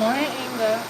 Morning, Inga.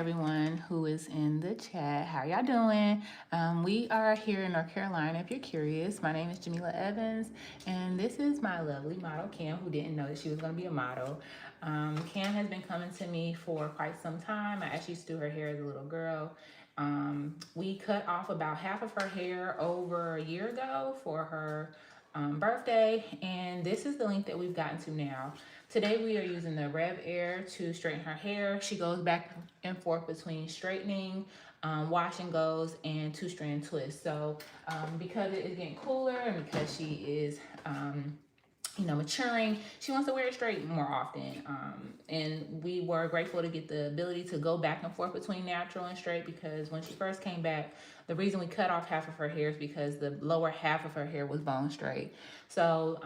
everyone who is in the chat. How y'all doing? We are here in North Carolina, if you're curious. My name is Jamila Evans, and this is my lovely model, Cam, who didn't know that she was going to be a model. Cam has been coming to me for quite some time. I actually used to do her hair as a little girl. We cut off about half of her hair over a year ago for her birthday, and this is the length that we've gotten to now. Today we are using the RevAir to straighten her hair. She goes back and forth between straightening, wash and goes, and two-strand twists. So because it is getting cooler and because she is maturing, she wants to wear it straight more often. And we were grateful to get the ability to go back and forth between natural and straight, because when she first came back, the reason we cut off half of her hair is because the lower half of her hair was bone straight. So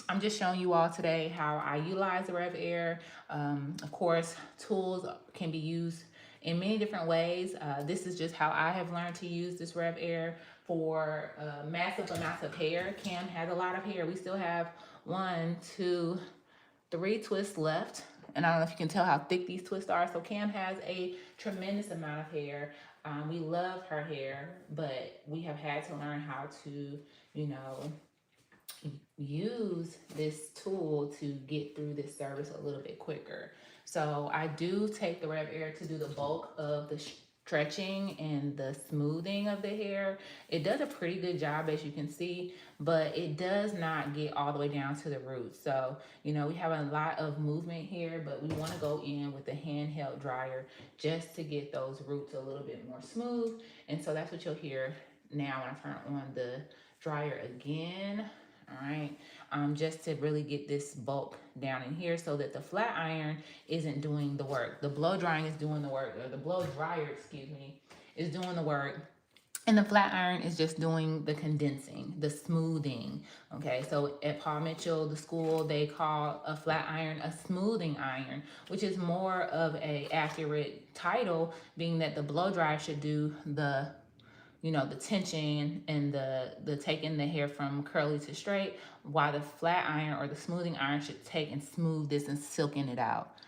I'm just showing you all today how I utilize the RevAir. Of course, tools can be used in many different ways. This is just how I have learned to use this RevAir for massive amounts of hair. Cam has a lot of hair. We still have 1, 2, 3 twists left. And I don't know if you can tell how thick these twists are. So Cam has a tremendous amount of hair. We love her hair, but we have had to learn how to, use this tool to get through this service a little bit quicker. So I do take the RevAir to do the bulk of the stretching and the smoothing of the hair. It does a pretty good job, as you can see, but it does not get all the way down to the roots. So, we have a lot of movement here, but we want to go in with the handheld dryer just to get those roots a little bit more smooth. And so that's what you'll hear now when I turn on the dryer again. All right, just to really get this bulk down in here so that the flat iron isn't doing the work. The blow drying is doing the work, or the blow dryer, excuse me, is doing the work. And the flat iron is just doing the condensing, the smoothing. Okay, so at Paul Mitchell, the school, they call a flat iron a smoothing iron, which is more of a accurate title, being that the blow dryer should do the the tension and the taking the hair from curly to straight, while the flat iron or the smoothing iron should take and smooth this and silken it out.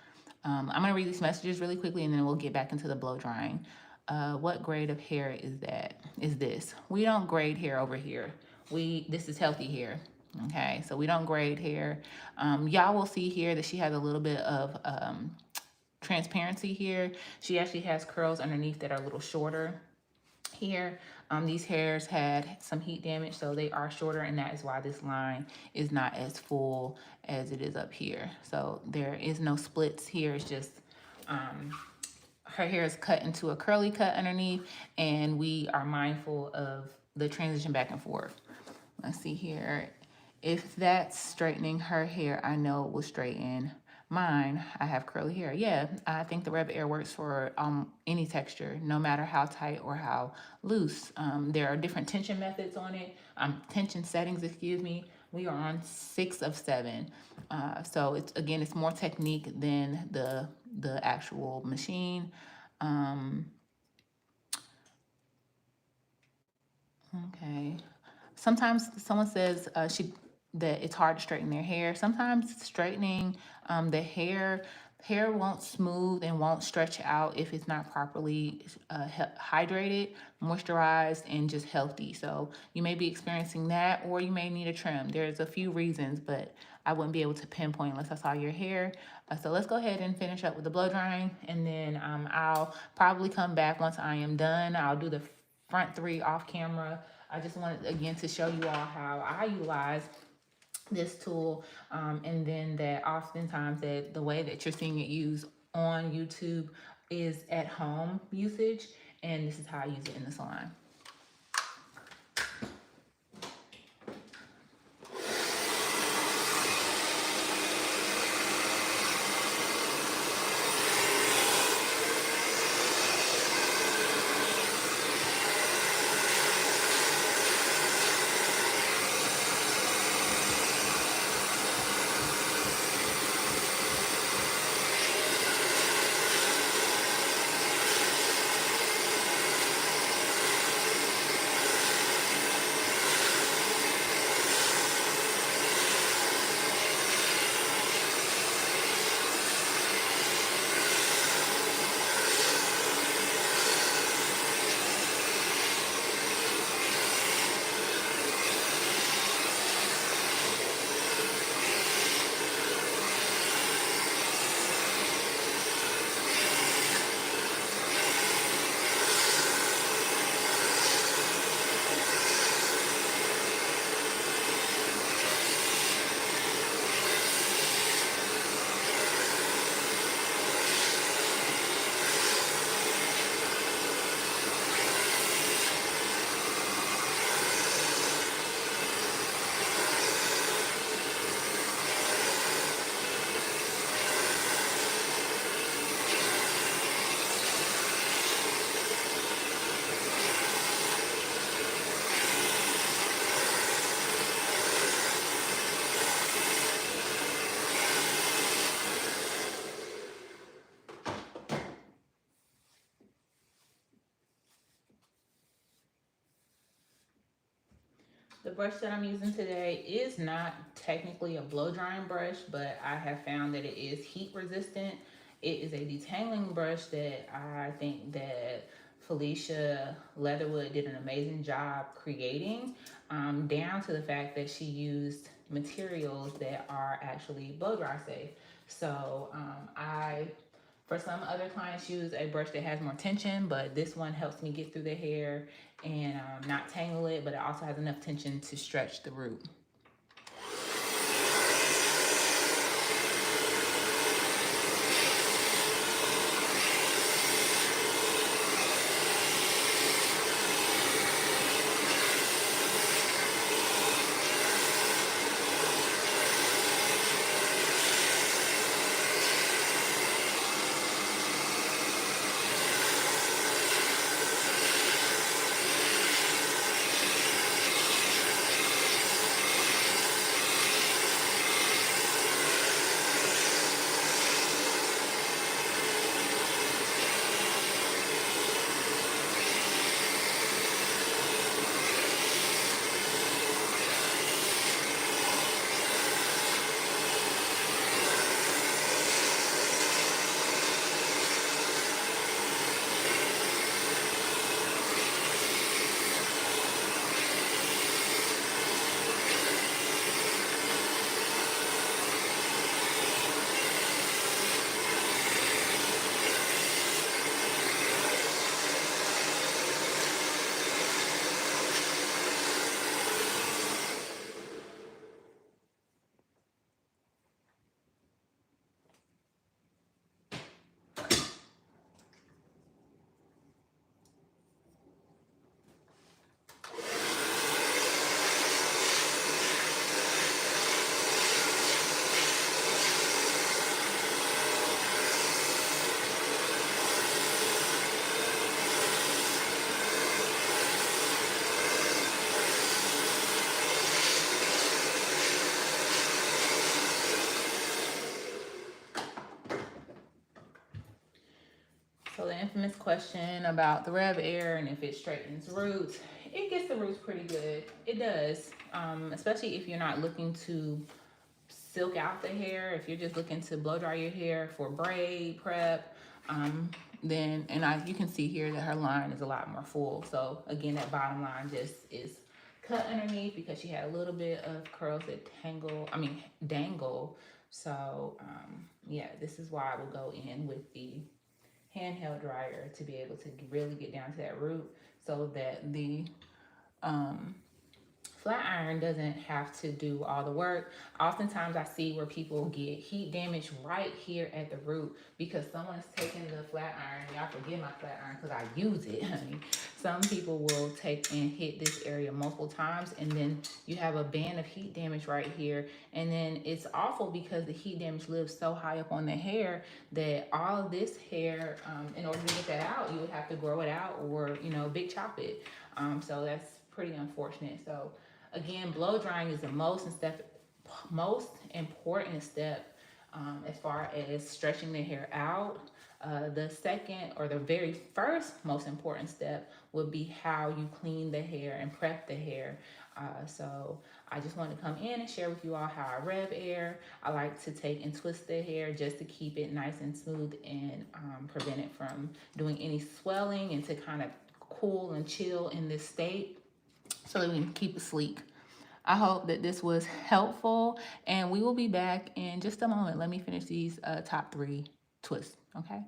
I'm gonna read these messages really quickly and then we'll get back into the blow drying. What grade of hair is that? Is this? We don't grade hair over here. This is healthy hair. Okay, so we don't grade hair. Y'all will see here that she has a little bit of transparency here. She actually has curls underneath that are a little shorter here. These hairs had some heat damage, so they are shorter, and that is why this line is not as full as it is up here. So there is no splits here. It's just her hair is cut into a curly cut underneath, and we are mindful of the transition back and forth. Let's see here. If that's straightening her hair, I know it will straighten mine. I have curly hair. Yeah, I think the RevAir works for any texture, no matter how tight or how loose. There are different tension methods on it, tension settings, excuse me. We are on 6 of 7. So it's more technique than the actual machine. Okay. Sometimes someone says that it's hard to straighten their hair. Sometimes straightening the hair won't smooth and won't stretch out if it's not properly hydrated, moisturized, and just healthy. So you may be experiencing that, or you may need a trim. There's a few reasons, but I wouldn't be able to pinpoint unless I saw your hair. So let's go ahead and finish up with the blow drying, and then I'll probably come back once I am done. I'll do the front 3 off camera. I just wanted, again, to show you all how I utilize this tool, and then that oftentimes that the way that you're seeing it used on YouTube is at home usage, and this is how I use it in the salon. The brush that I'm using today is not technically a blow drying brush, but I have found that it is heat resistant. It is a detangling brush that I think that Felicia Leatherwood did an amazing job creating, down to the fact that she used materials that are actually blow dry safe. So I for some other clients, use a brush that has more tension, but this one helps me get through the hair and not tangle it, but it also has enough tension to stretch the root. So the infamous question about the RevAir and if it straightens roots, it gets the roots pretty good. It does, especially if you're not looking to silk out the hair. If you're just looking to blow dry your hair for braid prep, then you can see here that her line is a lot more full. So again, that bottom line just is cut underneath because she had a little bit of curls that dangle. So yeah, this is why I will go in with the handheld dryer to be able to really get down to that root so that the um, flat iron doesn't have to do all the work. Oftentimes I see where people get heat damage right here at the root because someone's taking the flat iron. Y'all forget my flat iron because I use it, honey. Some people will take and hit this area multiple times and then you have a band of heat damage right here. And then it's awful because the heat damage lives so high up on the hair that all of this hair, in order to get that out, you would have to grow it out or, big chop it. So that's pretty unfortunate. So again, blow drying is the most important step as far as stretching the hair out. The second or the very first most important step would be how you clean the hair and prep the hair. So I just wanted to come in and share with you all how I RevAir. I like to take and twist the hair just to keep it nice and smooth and prevent it from doing any swelling and to kind of cool and chill in this state so that we can keep it sleek. I hope that this was helpful and we will be back in just a moment. Let me finish these top 3 twists, okay?